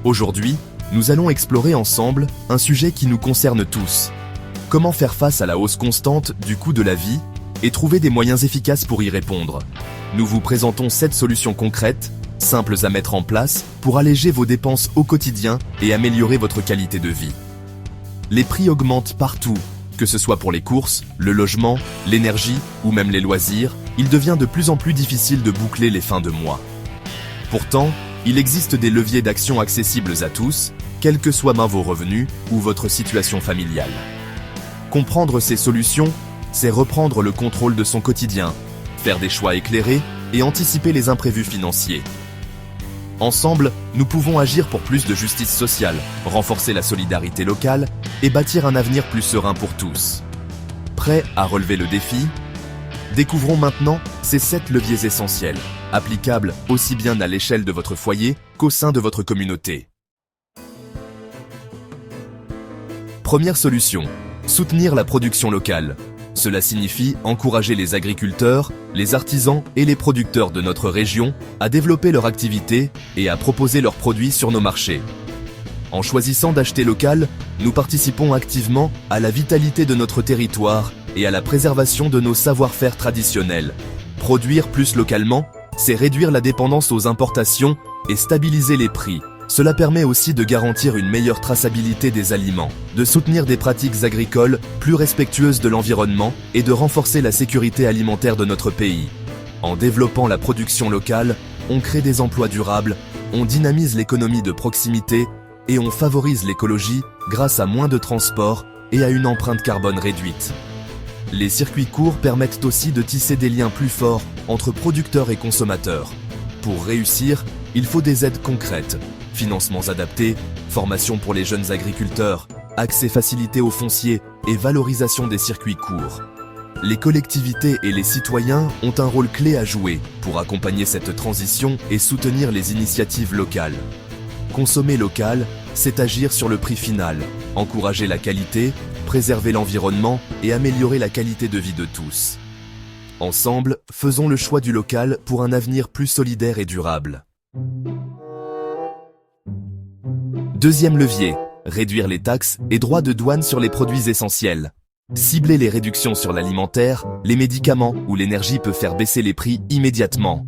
Aujourd'hui, nous allons explorer ensemble un sujet qui nous concerne tous. Comment faire face à la hausse constante du coût de la vie et trouver des moyens efficaces pour y répondre. Nous vous présentons 7 solutions concrètes, simples à mettre en place pour alléger vos dépenses au quotidien et améliorer votre qualité de vie. Les prix augmentent partout, que ce soit pour les courses, le logement, l'énergie ou même les loisirs, il devient de plus en plus difficile de boucler les fins de mois. Pourtant, il existe des leviers d'action accessibles à tous, quels que soient vos revenus ou votre situation familiale. Comprendre ces solutions, c'est reprendre le contrôle de son quotidien, faire des choix éclairés et anticiper les imprévus financiers. Ensemble, nous pouvons agir pour plus de justice sociale, renforcer la solidarité locale et bâtir un avenir plus serein pour tous. Prêts à relever le défi ? Découvrons maintenant ces 7 leviers essentiels, applicables aussi bien à l'échelle de votre foyer qu'au sein de votre communauté. Première solution, soutenir la production locale. Cela signifie encourager les agriculteurs, les artisans et les producteurs de notre région à développer leur activité et à proposer leurs produits sur nos marchés. En choisissant d'acheter local, nous participons activement à la vitalité de notre territoire et à la préservation de nos savoir-faire traditionnels. Produire plus localement, c'est réduire la dépendance aux importations et stabiliser les prix. Cela permet aussi de garantir une meilleure traçabilité des aliments, de soutenir des pratiques agricoles plus respectueuses de l'environnement et de renforcer la sécurité alimentaire de notre pays. En développant la production locale, on crée des emplois durables, on dynamise l'économie de proximité et on favorise l'écologie grâce à moins de transport et à une empreinte carbone réduite. Les circuits courts permettent aussi de tisser des liens plus forts entre producteurs et consommateurs. Pour réussir, il faut des aides concrètes. Financements adaptés, formation pour les jeunes agriculteurs, accès facilité aux fonciers et valorisation des circuits courts. Les collectivités et les citoyens ont un rôle clé à jouer pour accompagner cette transition et soutenir les initiatives locales. Consommer local, c'est agir sur le prix final, encourager la qualité, préserver l'environnement et améliorer la qualité de vie de tous. Ensemble, faisons le choix du local pour un avenir plus solidaire et durable. Deuxième levier, réduire les taxes et droits de douane sur les produits essentiels. Cibler les réductions sur l'alimentaire, les médicaments ou l'énergie peut faire baisser les prix immédiatement.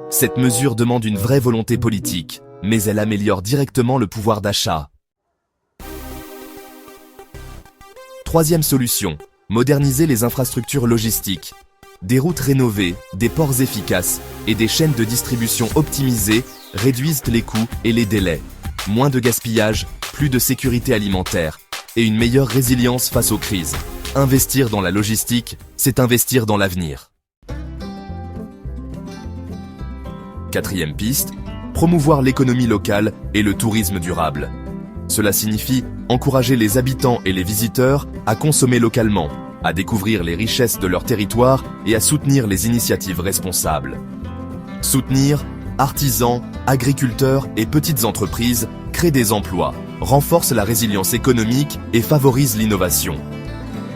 Cette mesure demande une vraie volonté politique, mais elle améliore directement le pouvoir d'achat. Troisième solution, moderniser les infrastructures logistiques. Des routes rénovées, des ports efficaces et des chaînes de distribution optimisées réduisent les coûts et les délais. Moins de gaspillage, plus de sécurité alimentaire et une meilleure résilience face aux crises. Investir dans la logistique, c'est investir dans l'avenir. Quatrième piste, promouvoir l'économie locale et le tourisme durable. Cela signifie encourager les habitants et les visiteurs à consommer localement, à découvrir les richesses de leur territoire et à soutenir les initiatives responsables. Soutenir artisans, agriculteurs et petites entreprises créent des emplois, renforcent la résilience économique et favorisent l'innovation.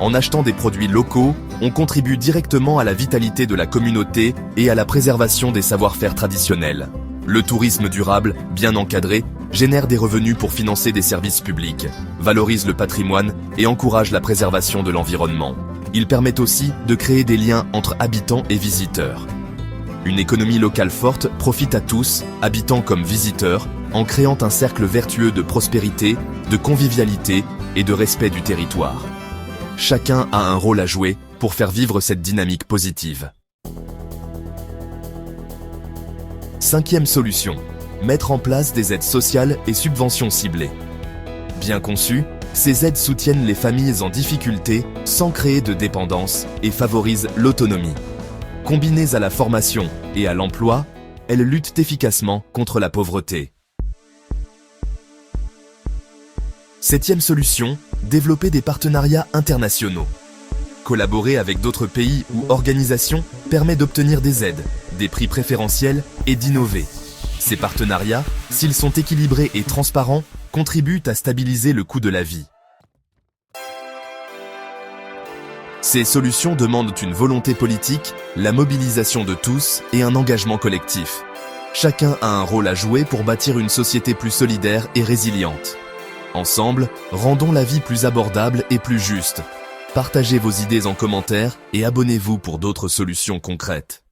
En achetant des produits locaux, on contribue directement à la vitalité de la communauté et à la préservation des savoir-faire traditionnels. Le tourisme durable, bien encadré, génère des revenus pour financer des services publics, valorise le patrimoine et encourage la préservation de l'environnement. Il permet aussi de créer des liens entre habitants et visiteurs. Une économie locale forte profite à tous, habitants comme visiteurs, en créant un cercle vertueux de prospérité, de convivialité et de respect du territoire. Chacun a un rôle à jouer pour faire vivre cette dynamique positive. Cinquième solution, mettre en place des aides sociales et subventions ciblées. Bien conçues, ces aides soutiennent les familles en difficulté sans créer de dépendance et favorisent l'autonomie. Combinées à la formation et à l'emploi, elles luttent efficacement contre la pauvreté. Septième solution, développer des partenariats internationaux. Collaborer avec d'autres pays ou organisations permet d'obtenir des aides, des prix préférentiels et d'innover. Ces partenariats, s'ils sont équilibrés et transparents, contribuent à stabiliser le coût de la vie. Ces solutions demandent une volonté politique, la mobilisation de tous et un engagement collectif. Chacun a un rôle à jouer pour bâtir une société plus solidaire et résiliente. Ensemble, rendons la vie plus abordable et plus juste. Partagez vos idées en commentaire et abonnez-vous pour d'autres solutions concrètes.